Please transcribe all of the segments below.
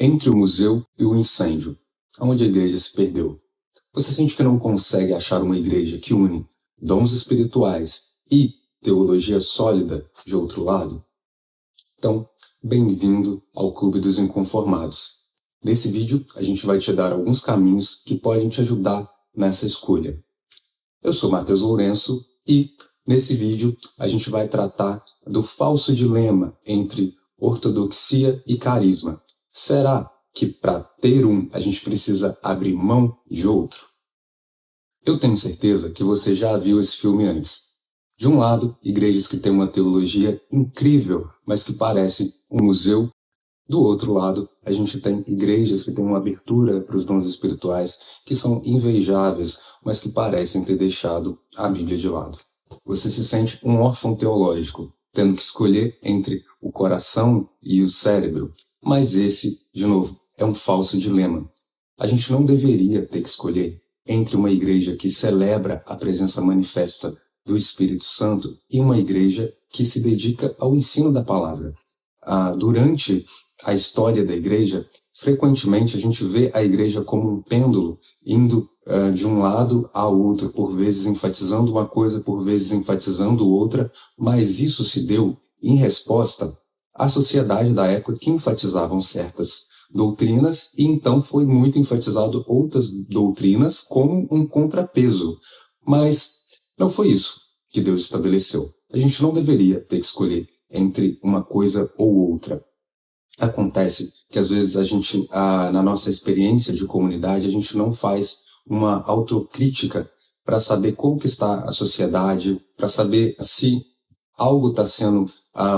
Entre o museu e o incêndio, onde a igreja se perdeu. Você sente que não consegue achar uma igreja que une dons espirituais e teologia sólida de outro lado? Então, bem-vindo ao Clube dos Inconformados. Nesse vídeo, a gente vai te dar alguns caminhos que podem te ajudar nessa escolha. Eu sou Matheus Lourenço e, nesse vídeo, a gente vai tratar do falso dilema entre ortodoxia e carisma. Será que para ter um, a gente precisa abrir mão de outro? Eu tenho certeza que você já viu esse filme antes. De um lado, igrejas que têm uma teologia incrível, mas que parecem um museu. Do outro lado, a gente tem igrejas que têm uma abertura para os dons espirituais, que são invejáveis, mas que parecem ter deixado a Bíblia de lado. Você se sente um órfão teológico, tendo que escolher entre o coração e o cérebro. Mas esse, de novo, é um falso dilema. A gente não deveria ter que escolher entre uma igreja que celebra a presença manifesta do Espírito Santo e uma igreja que se dedica ao ensino da palavra. Durante a história da igreja, frequentemente a gente vê a igreja como um pêndulo indo de um lado a outro, por vezes enfatizando uma coisa, por vezes enfatizando outra, mas isso se deu em resposta à sociedade da época que enfatizavam certas doutrinas e então foi muito enfatizado outras doutrinas como um contrapeso. Mas não foi isso que Deus estabeleceu. A gente não deveria ter que escolher entre uma coisa ou outra. Acontece que às vezes a gente, na nossa experiência de comunidade, a gente não faz uma autocrítica para saber como que está a sociedade, para saber se algo está sendo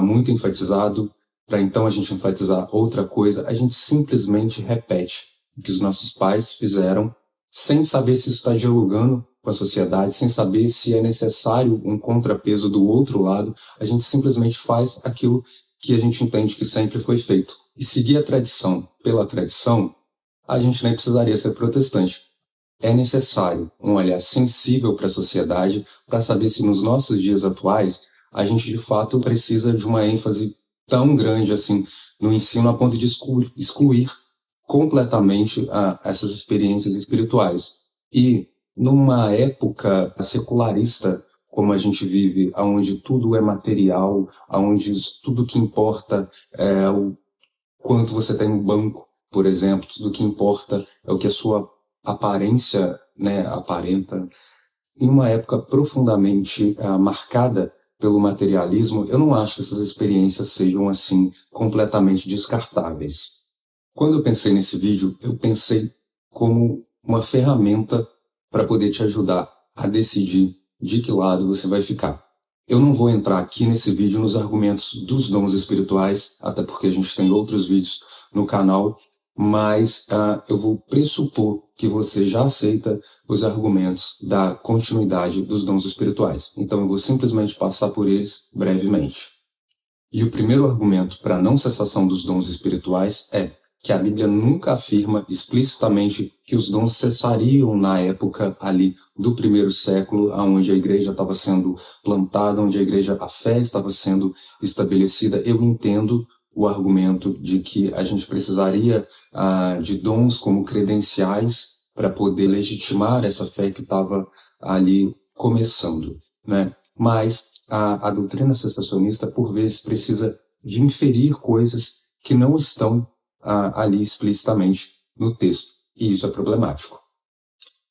muito enfatizado, para então a gente enfatizar outra coisa. A gente simplesmente repete o que os nossos pais fizeram, sem saber se isso está dialogando com a sociedade, sem saber se é necessário um contrapeso do outro lado. A gente simplesmente faz aquilo que a gente entende que sempre foi feito. E seguir a tradição pela tradição, a gente nem precisaria ser protestante. É necessário um olhar sensível para a sociedade para saber se nos nossos dias atuais a gente de fato precisa de uma ênfase tão grande assim no ensino a ponto de excluir completamente essas experiências espirituais. E numa época secularista, como a gente vive, onde tudo é material, onde tudo que importa é o quanto você tem no banco, por exemplo, tudo que importa é o que a sua aparência, aparenta. Em uma época profundamente marcada pelo materialismo, eu não acho que essas experiências sejam assim completamente descartáveis. Quando eu pensei nesse vídeo, eu pensei como uma ferramenta para poder te ajudar a decidir de que lado você vai ficar. Eu não vou entrar aqui nesse vídeo nos argumentos dos dons espirituais, até porque a gente tem outros vídeos no canal, mas eu vou pressupor que você já aceita os argumentos da continuidade dos dons espirituais. Então eu vou simplesmente passar por eles brevemente. E o primeiro argumento para a não cessação dos dons espirituais é que a Bíblia nunca afirma explicitamente que os dons cessariam na época ali do primeiro século, onde a igreja estava sendo plantada, onde a fé estava sendo estabelecida. Eu entendo o argumento de que a gente precisaria de dons como credenciais para poder legitimar essa fé que estava ali começando, né? Mas a doutrina cessacionista, por vezes, precisa de inferir coisas que não estão ali explicitamente no texto, e isso é problemático.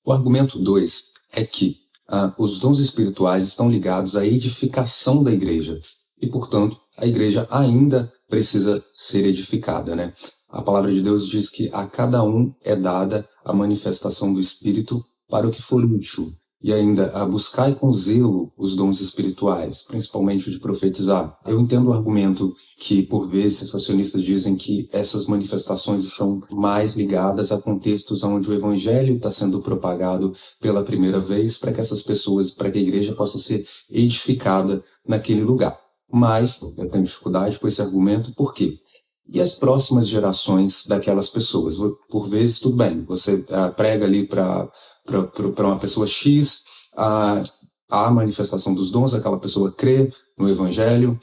O argumento 2 é que os dons espirituais estão ligados à edificação da igreja, e, portanto, a igreja ainda precisa ser edificada, né? A palavra de Deus diz que a cada um é dada a manifestação do Espírito para o que for útil, e ainda a buscar com zelo os dons espirituais, principalmente o de profetizar. Eu entendo o argumento que, por vezes, cessacionistas dizem que essas manifestações estão mais ligadas a contextos onde o evangelho está sendo propagado pela primeira vez para que essas pessoas, para que a igreja possa ser edificada naquele lugar. Mas eu tenho dificuldade com esse argumento, por quê? E as próximas gerações daquelas pessoas? Por vezes, tudo bem, você prega ali para uma pessoa X, há manifestação dos dons, aquela pessoa crê no evangelho,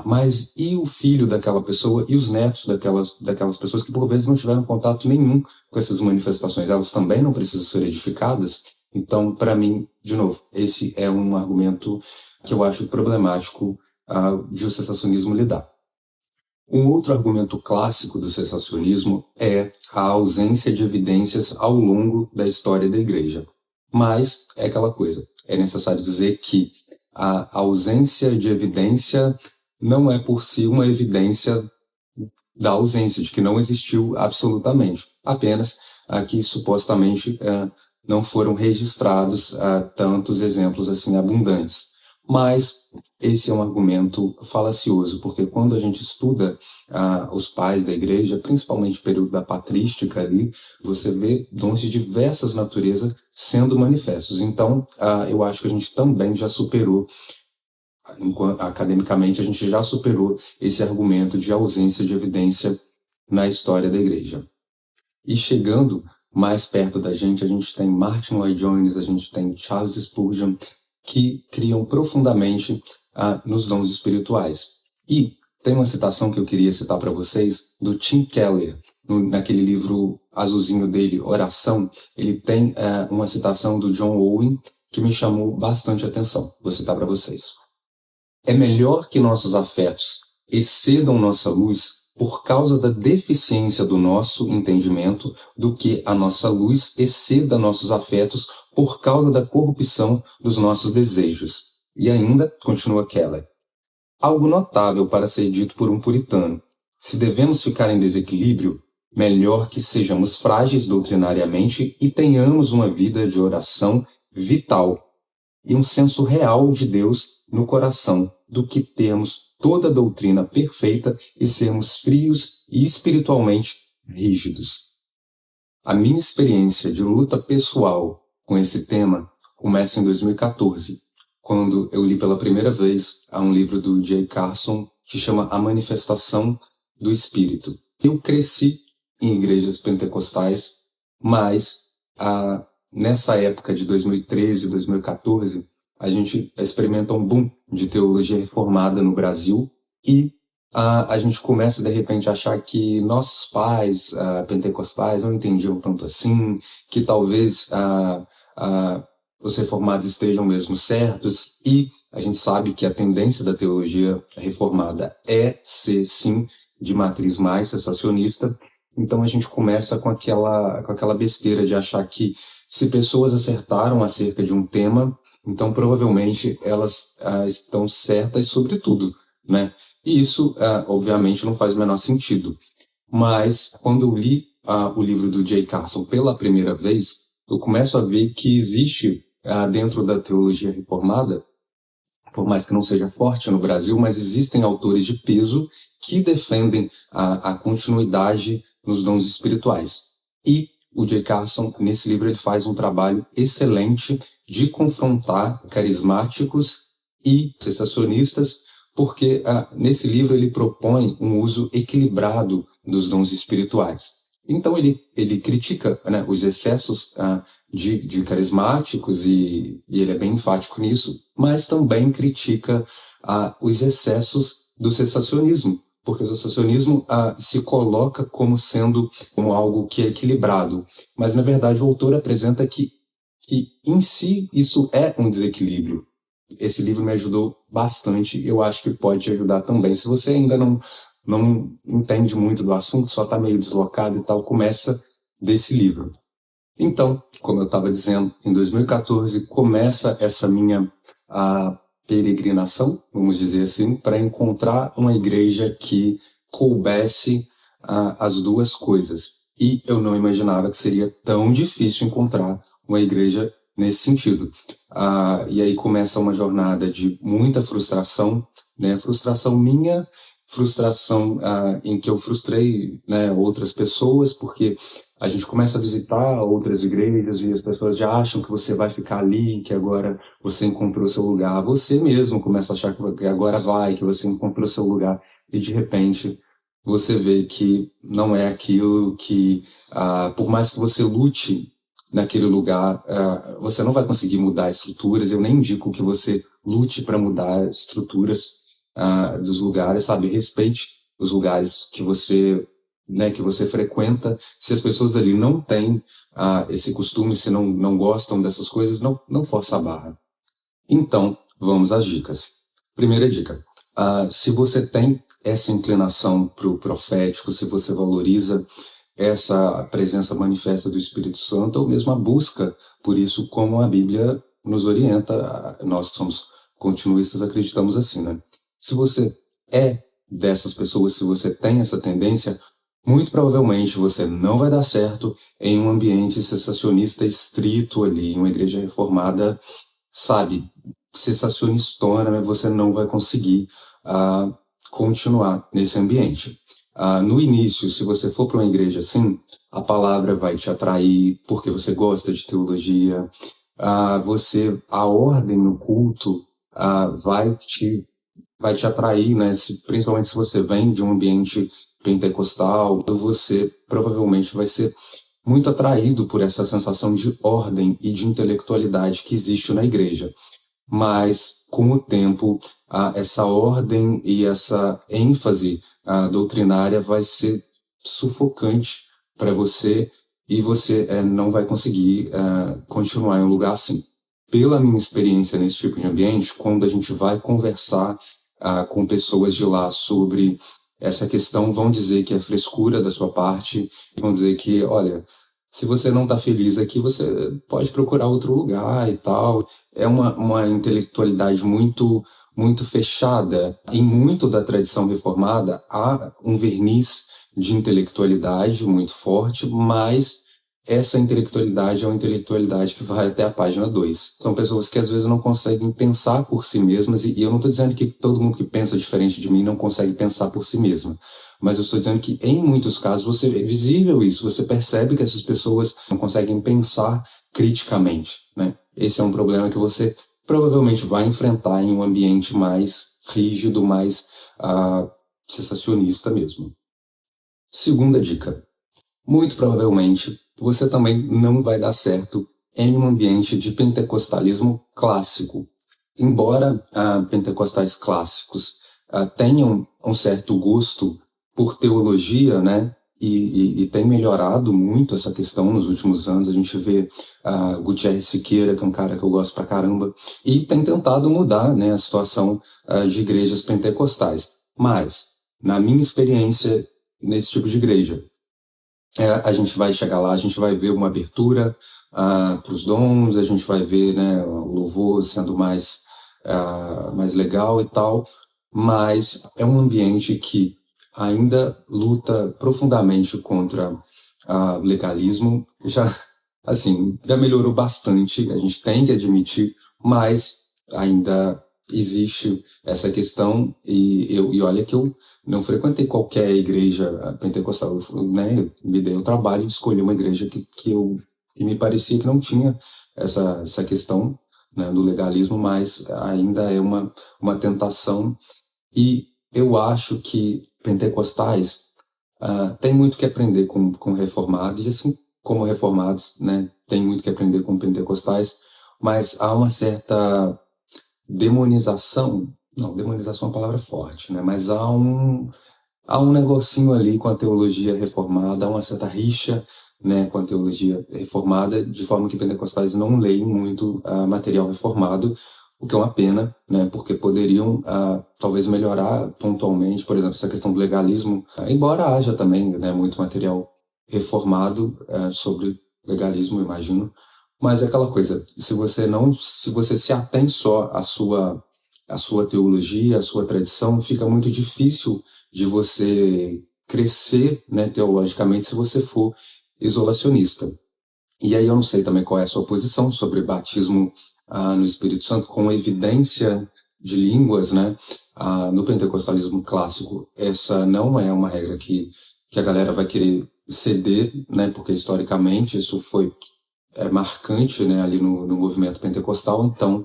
mas e o filho daquela pessoa e os netos daquelas pessoas que por vezes não tiveram contato nenhum com essas manifestações, elas também não precisam ser edificadas? Então, para mim, de novo, esse é um argumento que eu acho problemático de o cessacionismo lidar. Um outro argumento clássico do cessacionismo é a ausência de evidências ao longo da história da Igreja. Mas é aquela coisa, é necessário dizer que a ausência de evidência não é por si uma evidência da ausência, de que não existiu absolutamente, apenas que supostamente não foram registrados tantos exemplos assim abundantes. Mas esse é um argumento falacioso, porque quando a gente estuda os pais da igreja, principalmente o período da patrística ali, você vê dons de diversas naturezas sendo manifestos. Então, eu acho que a gente também já superou, academicamente, a gente já superou esse argumento de ausência de evidência na história da igreja. E chegando mais perto da gente, a gente tem Martin Lloyd-Jones, a gente tem Charles Spurgeon, que criam profundamente nos dons espirituais. E tem uma citação que eu queria citar para vocês do Tim Keller, naquele livro azulzinho dele, Oração. Ele tem uma citação do John Owen que me chamou bastante atenção. Vou citar para vocês. É melhor que nossos afetos excedam nossa luz por causa da deficiência do nosso entendimento do que a nossa luz exceda nossos afetos por causa da corrupção dos nossos desejos. E ainda, continua Keller, algo notável para ser dito por um puritano. Se devemos ficar em desequilíbrio, melhor que sejamos frágeis doutrinariamente e tenhamos uma vida de oração vital e um senso real de Deus no coração, do que termos toda a doutrina perfeita e sermos frios e espiritualmente rígidos. A minha experiência de luta pessoal com esse tema começa em 2014, quando eu li pela primeira vez um livro do J. Carson que chama A Manifestação do Espírito. Eu cresci em igrejas pentecostais, mas nessa época de 2013, 2014, a gente experimenta um boom de teologia reformada no Brasil e a gente começa, de repente, a achar que nossos pais pentecostais não entendiam tanto assim, que talvez os reformados estejam mesmo certos, e a gente sabe que a tendência da teologia reformada é ser, sim, de matriz mais cessacionista. Então a gente começa com aquela besteira de achar que se pessoas acertaram acerca de um tema, então provavelmente elas estão certas sobre tudo, né? E isso, obviamente, não faz o menor sentido. Mas quando eu li o livro do J. Carson pela primeira vez, eu começo a ver que existe dentro da teologia reformada, por mais que não seja forte no Brasil, mas existem autores de peso que defendem a continuidade nos dons espirituais. E o J. Carson, nesse livro, ele faz um trabalho excelente de confrontar carismáticos e cessacionistas, porque nesse livro ele propõe um uso equilibrado dos dons espirituais. Então ele critica, né, os excessos de carismáticos, e ele é bem enfático nisso, mas também critica os excessos do cessacionismo, porque o cessacionismo se coloca como sendo algo que é equilibrado, mas na verdade o autor apresenta que em si isso é um desequilíbrio. Esse livro me ajudou bastante, eu acho que pode te ajudar também. Se você ainda não entende muito do assunto, só está meio deslocado e tal, começa desse livro. Então, como eu estava dizendo, em 2014 começa essa minha peregrinação, vamos dizer assim, para encontrar uma igreja que coubesse as duas coisas. E eu não imaginava que seria tão difícil encontrar uma igreja nesse sentido. E aí começa uma jornada de muita frustração, né? Frustração minha, frustração em que eu frustrei, né, outras pessoas, porque a gente começa a visitar outras igrejas e as pessoas já acham que você vai ficar ali, que agora você encontrou seu lugar. Você mesmo começa a achar que agora vai, que você encontrou seu lugar, e de repente você vê que não é aquilo, que por mais que você lute naquele lugar, você não vai conseguir mudar estruturas. Eu nem indico que você lute para mudar estruturas dos lugares, sabe? Respeite os lugares que você, né, que você frequenta. Se as pessoas ali não têm esse costume, se não gostam dessas coisas, não força a barra. Então, vamos às dicas. Primeira dica. Se você tem essa inclinação para o profético, se você valoriza essa presença manifesta do Espírito Santo, ou mesmo a busca por isso, como a Bíblia nos orienta, nós que somos continuistas acreditamos assim, né? Se você é dessas pessoas, se você tem essa tendência, muito provavelmente você não vai dar certo em um ambiente cessacionista estrito ali, em uma igreja reformada, sabe, cessacionistona, mas você não vai conseguir continuar nesse ambiente. No início, se você for para uma igreja assim, a palavra vai te atrair porque você gosta de teologia, a ordem no culto vai te atrair, né? Principalmente se você vem de um ambiente pentecostal, você provavelmente vai ser muito atraído por essa sensação de ordem e de intelectualidade que existe na igreja. Mas, com o tempo, essa ordem e essa ênfase doutrinária vai ser sufocante para você e você não vai conseguir continuar em um lugar assim. Pela minha experiência nesse tipo de ambiente, quando a gente vai conversar com pessoas de lá sobre essa questão, vão dizer que é frescura da sua parte, vão dizer que, olha, se você não está feliz aqui, você pode procurar outro lugar e tal. É uma intelectualidade muito, muito fechada. Em muito da tradição reformada, há um verniz de intelectualidade muito forte, mas essa intelectualidade é uma intelectualidade que vai até a página 2. São pessoas que às vezes não conseguem pensar por si mesmas, e eu não estou dizendo que todo mundo que pensa diferente de mim não consegue pensar por si mesmo. Mas eu estou dizendo que, em muitos casos, é visível isso. Você percebe que essas pessoas não conseguem pensar criticamente, né? Esse é um problema que você provavelmente vai enfrentar em um ambiente mais rígido, mais cessacionista mesmo. Segunda dica. Muito provavelmente, você também não vai dar certo em um ambiente de pentecostalismo clássico. Embora pentecostais clássicos tenham um certo gosto por teologia, né? E tem melhorado muito essa questão nos últimos anos. A gente vê Gutierrez Siqueira, que é um cara que eu gosto pra caramba, e tem tentado mudar, né, a situação de igrejas pentecostais. Mas, na minha experiência nesse tipo de igreja, a gente vai chegar lá, a gente vai ver uma abertura para os dons, a gente vai ver, né, o louvor sendo mais legal e tal, mas é um ambiente que ainda luta profundamente contra o legalismo. Já melhorou bastante, a gente tem que admitir, mas ainda existe essa questão, e olha que eu não frequentei qualquer igreja pentecostal, né? Me dei o trabalho de escolher uma igreja que me parecia que não tinha essa questão, né, do legalismo, mas ainda é uma tentação. E eu acho que pentecostais têm muito que aprender com reformados, e assim como reformados, né, têm muito que aprender com pentecostais, mas há uma certa demonização. Não, demonização é uma palavra forte, né? Mas há um negocinho ali com a teologia reformada, há uma certa rixa, né, com a teologia reformada, de forma que pentecostais não leem muito material reformado, o que é uma pena, né, porque poderiam talvez melhorar pontualmente, por exemplo, essa questão do legalismo, embora haja também, né, muito material reformado sobre legalismo, eu imagino, mas é aquela coisa, se você se atém só à sua teologia, à sua tradição, fica muito difícil de você crescer, né, teologicamente, se você for isolacionista. E aí eu não sei também qual é a sua posição sobre batismo no Espírito Santo com evidência de línguas, né? No pentecostalismo clássico, essa não é uma regra que a galera vai querer ceder, né? Porque historicamente isso foi marcante, né, ali no movimento pentecostal. Então,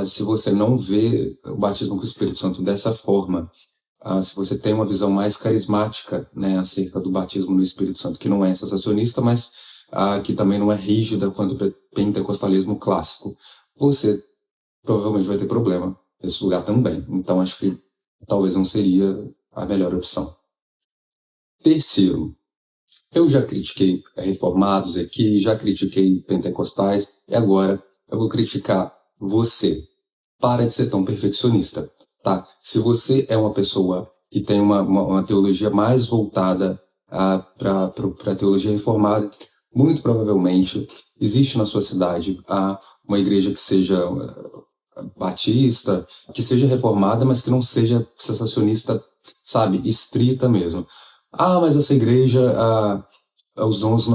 se você não vê o batismo com o Espírito Santo dessa forma, se você tem uma visão mais carismática, né, acerca do batismo no Espírito Santo, que não é sensacionista, mas que também não é rígida quanto o pentecostalismo clássico, você provavelmente vai ter problema nesse lugar também. Então, acho que talvez não seria a melhor opção. Terceiro, eu já critiquei reformados aqui, já critiquei pentecostais, e agora eu vou criticar você. Para de ser tão perfeccionista, tá? Se você é uma pessoa que tem uma teologia mais voltada para a teologia reformada, muito provavelmente existe na sua cidade uma igreja que seja batista, que seja reformada, mas que não seja sensacionista, sabe, estrita mesmo. Mas essa igreja, os dons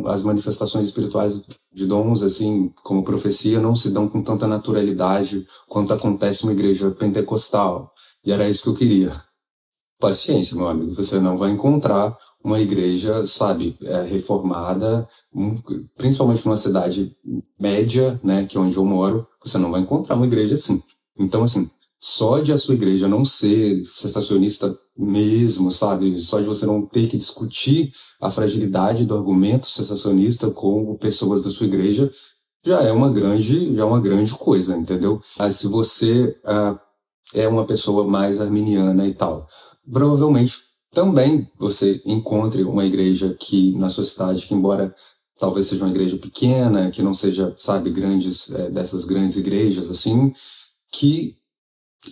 as manifestações espirituais de dons, assim, como profecia, não se dão com tanta naturalidade quanto acontece numa igreja pentecostal. E era isso que eu queria. Paciência, meu amigo, você não vai encontrar uma igreja, sabe, reformada, principalmente numa cidade média, né, que é onde eu moro, você não vai encontrar uma igreja assim. Então, assim, só de a sua igreja não ser sensacionista mesmo, sabe, só de você não ter que discutir a fragilidade do argumento sensacionista com pessoas da sua igreja, já é uma grande coisa, entendeu? Se você é uma pessoa mais arminiana e tal, provavelmente também você encontre uma igreja que na sua cidade, que embora talvez seja uma igreja pequena, que não seja, sabe, dessas grandes igrejas assim, que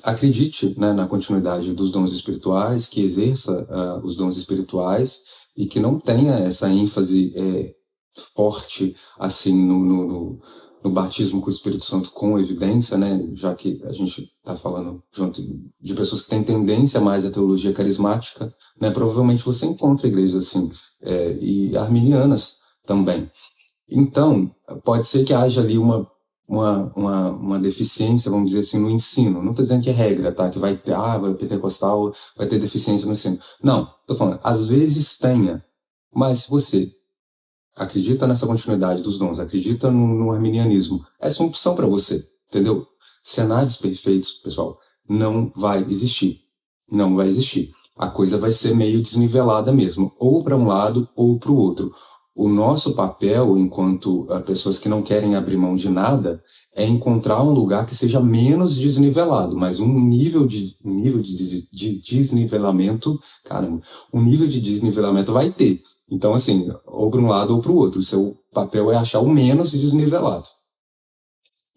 acredite, né, na continuidade dos dons espirituais, que exerça os dons espirituais e que não tenha essa ênfase forte assim no batismo com o Espírito Santo com evidência, né? Já que a gente está falando junto de pessoas que têm tendência mais à teologia carismática, né? Provavelmente você encontra igrejas assim, e arminianas também. Então, pode ser que haja ali uma deficiência, vamos dizer assim, no ensino. Não estou dizendo que é regra, tá? Que vai ter, pentecostal vai ter deficiência no ensino. Não, estou falando, às vezes tenha, mas se você acredita nessa continuidade dos dons, acredita no arminianismo, essa é uma opção para você, entendeu? Cenários perfeitos, pessoal, não vai existir. Não vai existir. A coisa vai ser meio desnivelada mesmo, ou para um lado ou para o outro. O nosso papel, enquanto pessoas que não querem abrir mão de nada, é encontrar um lugar que seja menos desnivelado, mas um nível de desnivelamento, caramba, um nível de desnivelamento vai ter. Então, assim, ou para um lado ou para o outro. O seu papel é achar o menos desnivelado.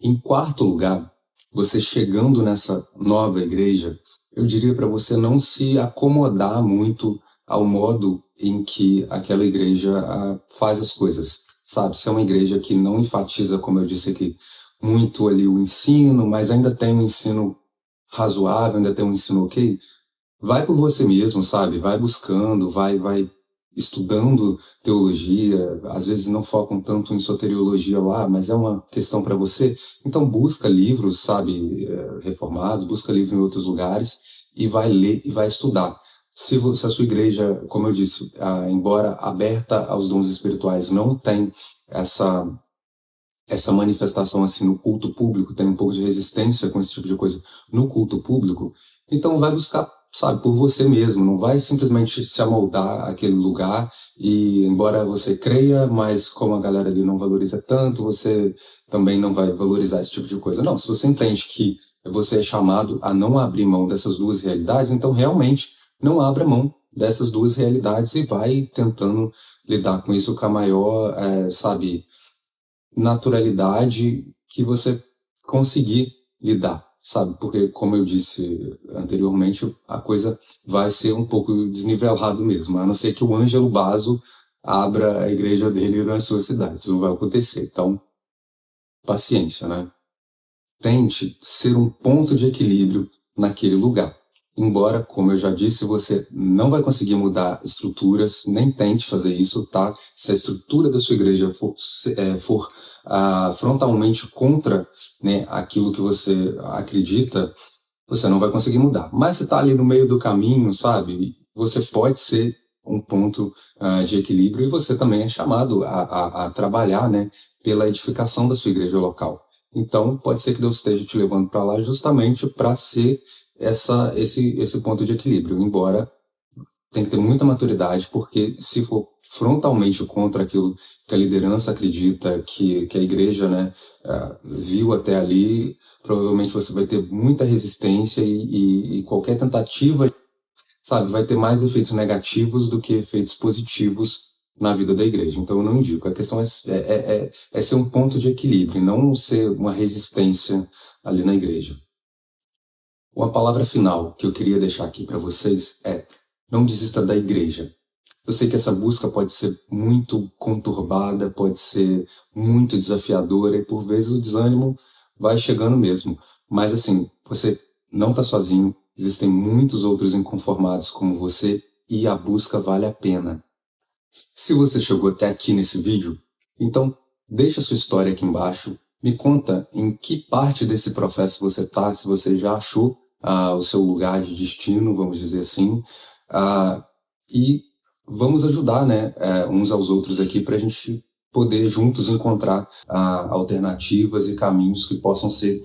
Em quarto lugar, você chegando nessa nova igreja, eu diria para você não se acomodar muito ao modo em que aquela igreja faz as coisas, sabe? Se é uma igreja que não enfatiza, como eu disse aqui, muito ali o ensino, mas ainda tem um ensino razoável, ainda tem um ensino ok, vai por você mesmo, sabe? Vai buscando, vai estudando teologia, às vezes não focam tanto em soteriologia lá, mas é uma questão para você. Então busca livros, sabe, reformados, busca livros em outros lugares e vai ler e vai estudar. Se a sua igreja, como eu disse, embora aberta aos dons espirituais, não tem essa manifestação assim no culto público, tem um pouco de resistência com esse tipo de coisa no culto público, então vai buscar, sabe, por você mesmo, não vai simplesmente se amoldar àquele lugar e, embora você creia, mas como a galera ali não valoriza tanto, você também não vai valorizar esse tipo de coisa. Não, se você entende que você é chamado a não abrir mão dessas duas realidades, então realmente não abra mão dessas duas realidades e vai tentando lidar com isso com a maior, sabe, naturalidade que você conseguir lidar, sabe? Porque, como eu disse anteriormente, a coisa vai ser um pouco desnivelado mesmo, a não ser que o Ângelo Basso abra a igreja dele na sua cidade. Isso não vai acontecer. Então, paciência, né? Tente ser um ponto de equilíbrio naquele lugar. Embora, como eu já disse, você não vai conseguir mudar estruturas, nem tente fazer isso, tá? Se a estrutura da sua igreja for frontalmente contra, né, aquilo que você acredita, você não vai conseguir mudar. Mas se está ali no meio do caminho, sabe? Você pode ser um ponto de equilíbrio e você também é chamado a trabalhar, né, pela edificação da sua igreja local. Então, pode ser que Deus esteja te levando para lá justamente para ser esse ponto de equilíbrio, embora tem que ter muita maturidade, porque se for frontalmente contra aquilo que a liderança acredita, que a igreja, né, viu até ali, provavelmente você vai ter muita resistência e qualquer tentativa, sabe, vai ter mais efeitos negativos do que efeitos positivos na vida da igreja. Então eu não indico. A questão é ser um ponto de equilíbrio, não ser uma resistência ali na igreja. Uma palavra final que eu queria deixar aqui para vocês é: não desista da igreja. Eu sei que essa busca pode ser muito conturbada, pode ser muito desafiadora e por vezes o desânimo vai chegando mesmo. Mas assim, você não está sozinho, existem muitos outros inconformados como você e a busca vale a pena. Se você chegou até aqui nesse vídeo, então deixa sua história aqui embaixo, me conta em que parte desse processo você está, se você já achou o seu lugar de destino, vamos dizer assim, e vamos ajudar, né, uns aos outros aqui para a gente poder juntos encontrar alternativas e caminhos que possam ser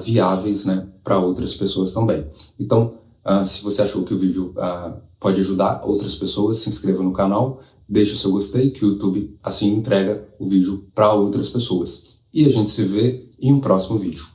viáveis, né, para outras pessoas também. Então, se você achou que o vídeo pode ajudar outras pessoas, se inscreva no canal, deixe o seu gostei, que o YouTube assim entrega o vídeo para outras pessoas. E a gente se vê em um próximo vídeo.